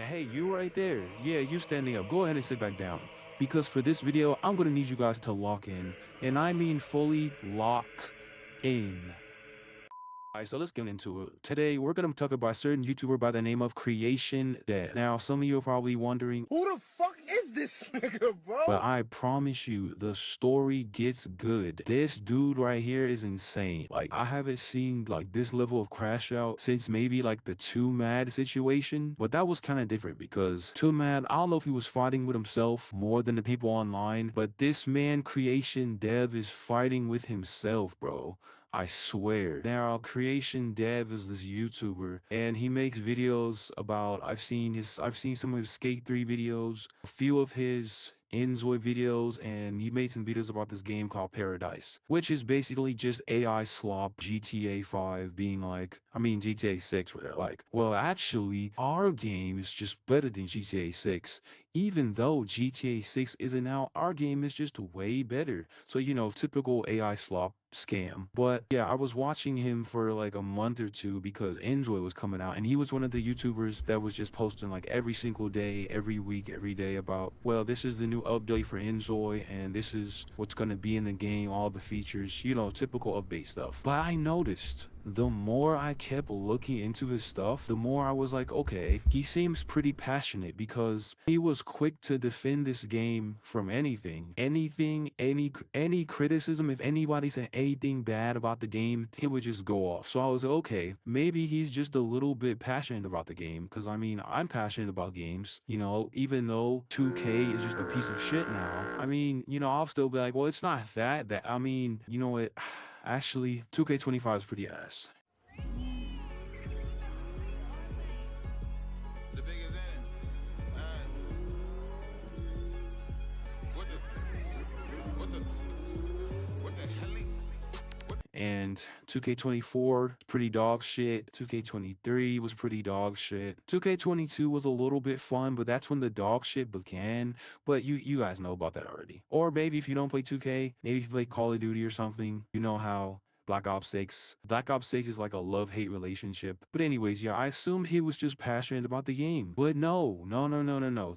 Hey, you right there. Yeah, you standing up. Go ahead and sit back down. Because for this video, I'm gonna need you guys to lock in. And I mean fully lock in. Alright, so let's get into it. Today, we're gonna talk about a certain YouTuber by the name of Creation Dead. Now, some of you are probably wondering, who the fuck is this nigga, bro? but I promise you, the story gets good. This dude right here is insane. Like, I haven't seen like this level of crash out since maybe like the Too Mad situation. But that was kind of different because Too Mad, I don't know if he was fighting with himself more than the people online, but this man, Creation Dev, is fighting with himself, bro. I swear. Now, Creation Dev is this YouTuber, and he makes videos about, I've seen some of his Skate 3 videos, a few of his Enjoy videos, and he made some videos about this game called Paradise, which is basically just AI slop GTA 5 being like, I mean GTA 6, where they're like, well, actually, our game is just better than GTA 6. Even though GTA 6 isn't out, our game is just way better. So, you know, typical AI slop scam. But yeah, I was watching him for like a month or two because Enjoy was coming out, and he was one of the YouTubers that was just posting like every single day, every week, every day about, well, this is the new update for Enjoy, and this is what's gonna be in the game, all the features, you know, typical update stuff. But I noticed the more I kept looking into his stuff, the more I was like, okay, he seems pretty passionate because he was quick to defend this game from anything, any criticism. If anybody said anything bad about the game, he would just go off. So I was like, okay, maybe he's just a little bit passionate about the game, because I mean, I'm passionate about games, you know, even though 2K is just a piece of shit now. I mean, you know, I'll still be like, well, it's not that I mean, you know what, actually 2K25 is pretty ass. The biggest in. What the? What the? What the hell? And 2K24 pretty dog shit. 2K23 was pretty dog shit. 2K22 was a little bit fun, but that's when the dog shit began. But you guys know about that already. Or maybe if you don't play 2K, maybe if you play Call of Duty or something, you know how Black Ops 6. Black Ops 6 is like a love-hate relationship. But anyways, yeah, I assumed he was just passionate about the game. But no.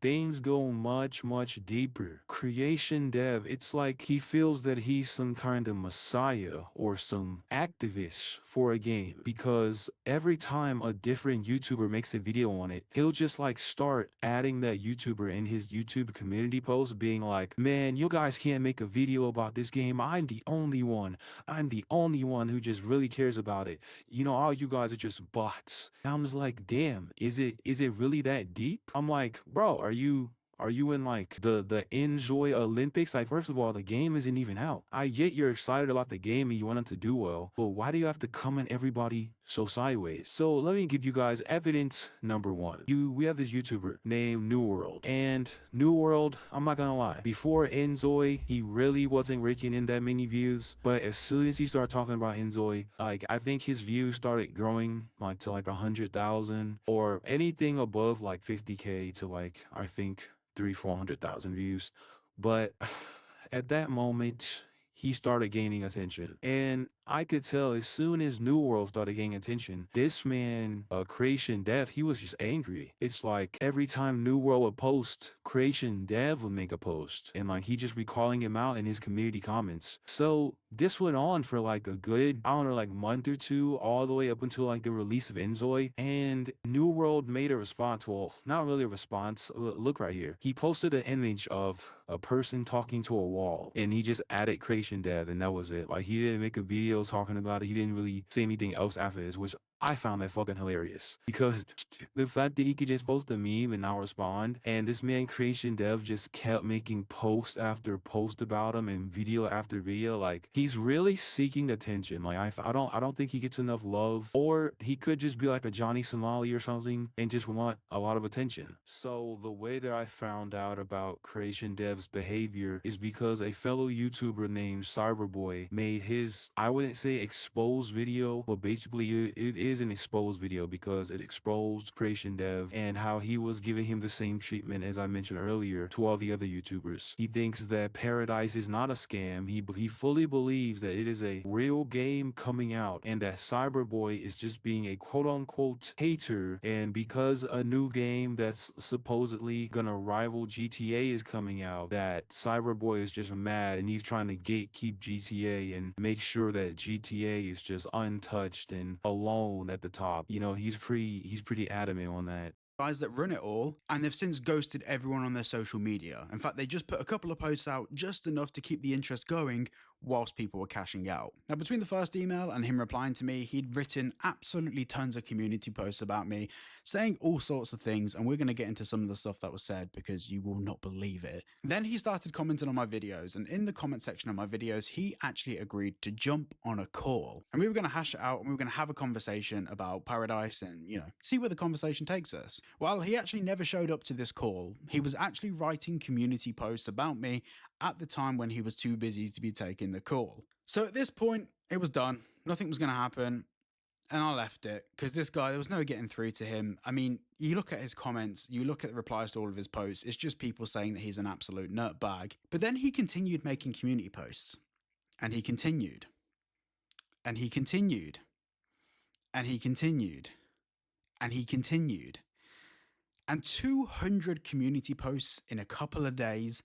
Things go much deeper. Creation Dev, it's like he feels that he's some kind of messiah or some activist for a game, because every time a different YouTuber makes a video on it, he'll just like start adding that YouTuber in his YouTube community post, being like, man, you guys can't make a video about this game. I'm the only one who just really cares about it. You know, all you guys are just bots. And I'm just like, damn, is it really that deep? I'm like, bro, are you in like the Enjoy Olympics? Like, first of all, the game isn't even out. I get you're excited about the game and you want it to do well, but why do you have to come at everybody so sideways? So let me give you guys evidence number one. We have this YouTuber named New World, and New World, I'm not gonna lie, before Enjoy, he really wasn't raking in that many views. But as soon as he started talking about Enjoy, like, I think his views started growing like to like 100,000, or anything above like 50K to like, I think 400,000 views. But at that moment, he started gaining attention, and I could tell as soon as New World started gaining attention, this man, Creation Dev, he was just angry. It's like every time New World would post, Creation Dev would make a post, and like he just be calling him out in his community comments. So this went on for like a good, I don't know, like month or two, all the way up until like the release of Enjoy. And New World made a response. Well, not really a response. Look right here. He posted an image of a person talking to a wall, and he just added Creation Dev, and that was it. Like, he didn't make a video talking about it. He didn't really say anything else after this, which I found that fucking hilarious, because the fact that he could just post a meme and not respond, and this man Creation Dev just kept making post after post about him and video after video, like, he's really seeking attention. Like, I don't think he gets enough love, or he could just be like a Johnny Somali or something and just want a lot of attention. So the way that I found out about Creation Dev's behavior is because a fellow YouTuber named Cyberboy made his, I wouldn't say exposed video, but basically it is an exposed video because it exposed Creation Dev and how he was giving him the same treatment as I mentioned earlier to all the other YouTubers. He thinks that Paradise is not a scam. He fully believes that it is a real game coming out and that Cyberboy is just being a quote-unquote hater, and because a new game that's supposedly gonna rival GTA is coming out, that Cyberboy is just mad and he's trying to gatekeep GTA and make sure that GTA is just untouched and alone at the top. You know, he's pretty adamant on that. Guys that run it all, and they've since ghosted everyone on their social media. In fact, they just put a couple of posts out, just enough to keep the interest going whilst people were cashing out. Now, between the first email and him replying to me, he'd written absolutely tons of community posts about me, saying all sorts of things, and we're going to get into some of the stuff that was said because you will not believe it. Then he started commenting on my videos, and in the comment section of my videos, he actually agreed to jump on a call. And we were going to hash it out, and we were going to have a conversation about Paradise and, you know, see where the conversation takes us. Well, he actually never showed up to this call. He was actually writing community posts about me at the time when he was too busy to be taking the call. So at this point, it was done. Nothing was going to happen. And I left it because this guy, there was no getting through to him. I mean, you look at his comments, you look at the replies to all of his posts, it's just people saying that he's an absolute nutbag. But then he continued making community posts. And he continued. And he continued. And he continued. And he continued. And 200 community posts in a couple of days.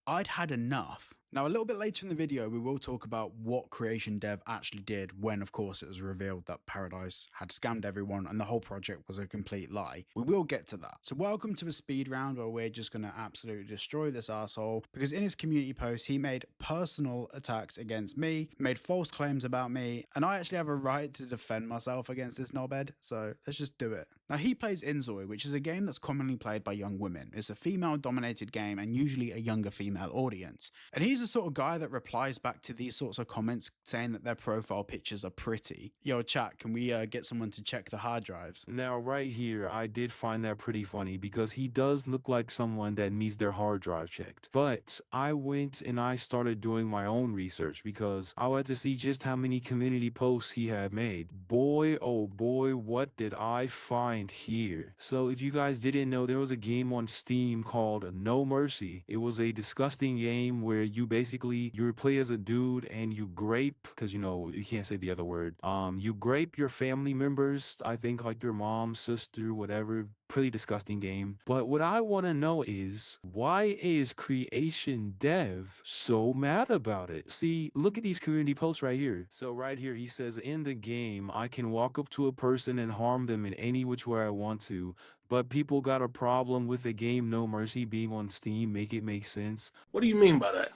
I'd had enough. Now, a little bit later in the video, we will talk about what Creation Dev actually did when, of course, it was revealed that Paradise had scammed everyone and the whole project was a complete lie. We will get to that. So welcome to a speed round where we're just going to absolutely destroy this asshole, because in his community post, he made personal attacks against me, made false claims about me, and I actually have a right to defend myself against this knobhead, so let's just do it. Now, he plays Inzoi, which is a game that's commonly played by young women. It's a female-dominated game and usually a younger female audience. And he's the sort of guy that replies back to these sorts of comments saying that their profile pictures are pretty. Yo, chat, can we get someone to check the hard drives? Now, right here, I did find that pretty funny because he does look like someone that needs their hard drive checked. But I went and I started doing my own research because I wanted to see just how many community posts he had made. Boy, oh boy, what did I find here? So if you guys didn't know, there was a game on Steam called No Mercy. It was a disgusting game where you basically play as a dude and you grape, because you know you can't say the other word, you grape your family members, I think like your mom, sister, whatever. Pretty disgusting game. But what I want to know is, why is Creation Dev so mad about it? See, look at these community posts right here. So right here he says, in the game I can walk up to a person and harm them in any which way I want to, but people got a problem with the game No Mercy being on Steam. Make it make sense. What do you mean by that?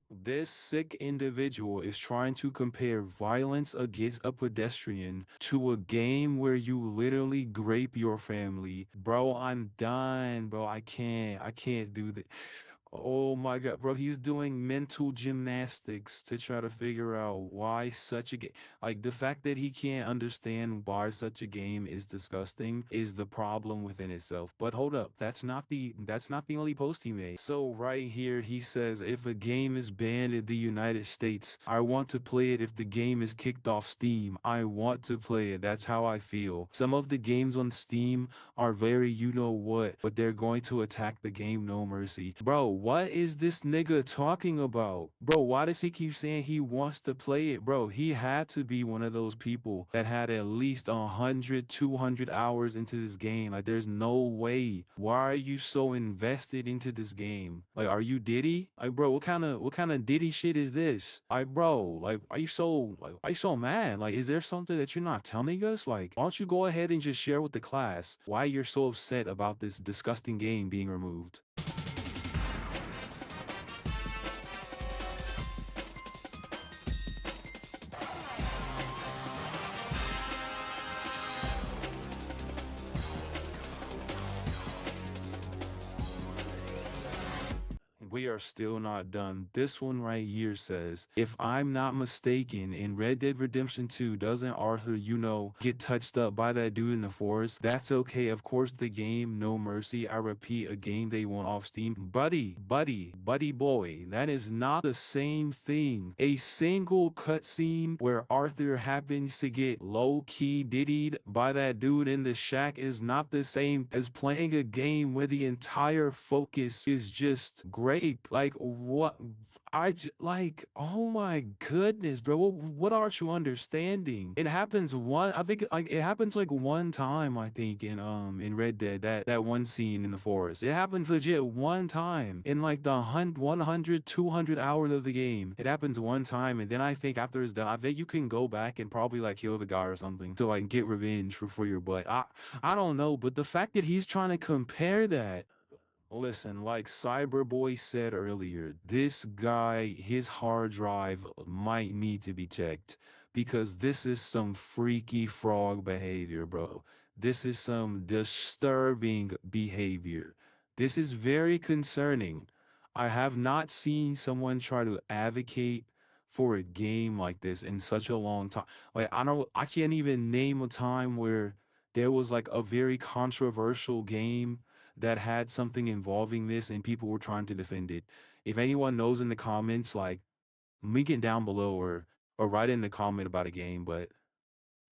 This sick individual is trying to compare violence against a pedestrian to a game where you literally grape your family. Bro, I'm done, bro. I can't do that. Oh my God, bro, he's doing mental gymnastics to try to figure out why such a game, like the fact that he can't understand why such a game is disgusting is the problem within itself. But hold up, that's not the only post he made. So right here he says, if a game is banned in the United States, I want to play it. If the game is kicked off Steam, I want to play it. That's how I feel. Some of the games on Steam are very you know what, but they're going to attack the game No Mercy. Bro, what is this nigga talking about? Bro, why does he keep saying he wants to play it? Bro, he had to be one of those people that had at least 100, 200 hours into this game. Like, there's no way. Why are you so invested into this game? Like, are you Diddy? Like, bro, what kind of Diddy shit is this? Like, bro, like, why you so mad? Like, is there something that you're not telling us? Like, why don't you go ahead and just share with the class why you're so upset about this disgusting game being removed? we are still not done. This one right here says, if I'm not mistaken, in Red Dead Redemption 2, doesn't Arthur, get touched up by that dude in the forest? That's okay. Of course, the game No Mercy. I repeat, a game they want off Steam. Buddy boy, that is not the same thing. A single cutscene where Arthur happens to get low-key diddied by that dude in the shack is not the same as playing a game where the entire focus is just grape. Like, what? Oh my goodness, bro. What aren't you understanding? It happens I think like it happens like one time, I think, in Red Dead, that one scene in the forest. It happens legit one time in like the 100, 200 hours of the game. It happens one time, and then I think after it's done, I think you can go back and probably like kill the guy or something to like get revenge for your butt. I don't know, but the fact that he's trying to compare that. Listen, like Cyberboy said earlier, this guy, his hard drive might need to be checked because this is some freaky frog behavior, bro. This is some disturbing behavior. This is very concerning. I have not seen someone try to advocate for a game like this in such a long time. Like, I can't even name a time where there was like a very controversial game that had something involving this and people were trying to defend it. If anyone knows in the comments, like, link it down below or write in the comment about a game, but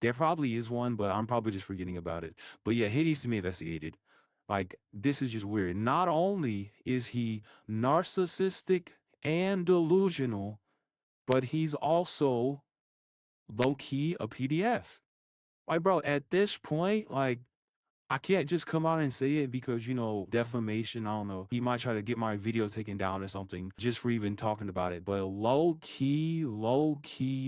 there probably is one, but I'm probably just forgetting about it. But yeah, it needs to be investigated. Like, this is just weird. Not only is he narcissistic and delusional, but he's also low-key a PDF. Like, bro, at this point, like, I can't just come out and say it because, defamation. I don't know. He might try to get my video taken down or something just for even talking about it. But low key,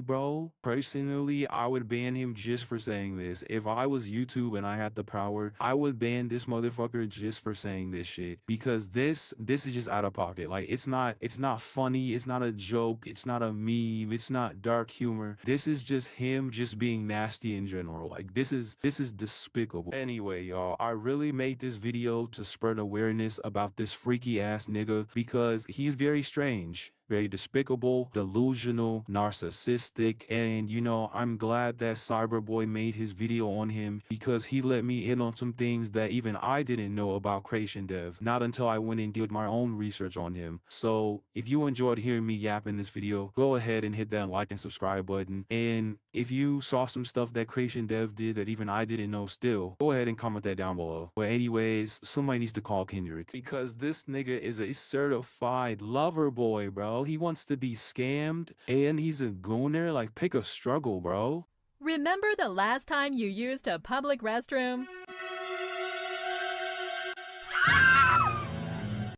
bro. Personally, I would ban him just for saying this. If I was YouTube and I had the power, I would ban this motherfucker just for saying this shit. Because this is just out of pocket. Like, it's not funny. It's not a joke. It's not a meme. It's not dark humor. This is just him just being nasty in general. Like, this is despicable. Anyway, y'all, I really made this video to spread awareness about this freaky ass nigga because he's very strange, very despicable, delusional, narcissistic, and I'm glad that Cyberboy made his video on him because he let me in on some things that even I didn't know about creation dev, not until I went and did my own research on him. So if you enjoyed hearing me yap in this video, go ahead and hit that like and subscribe button. And if you saw some stuff that creation dev did that even I didn't know still, go ahead and comment that down below. But anyways, somebody needs to call Kendrick because this nigga is a certified lover boy, bro. He wants to be scammed and he's a gooner. Like, pick a struggle, bro. Remember the last time you used a public restroom?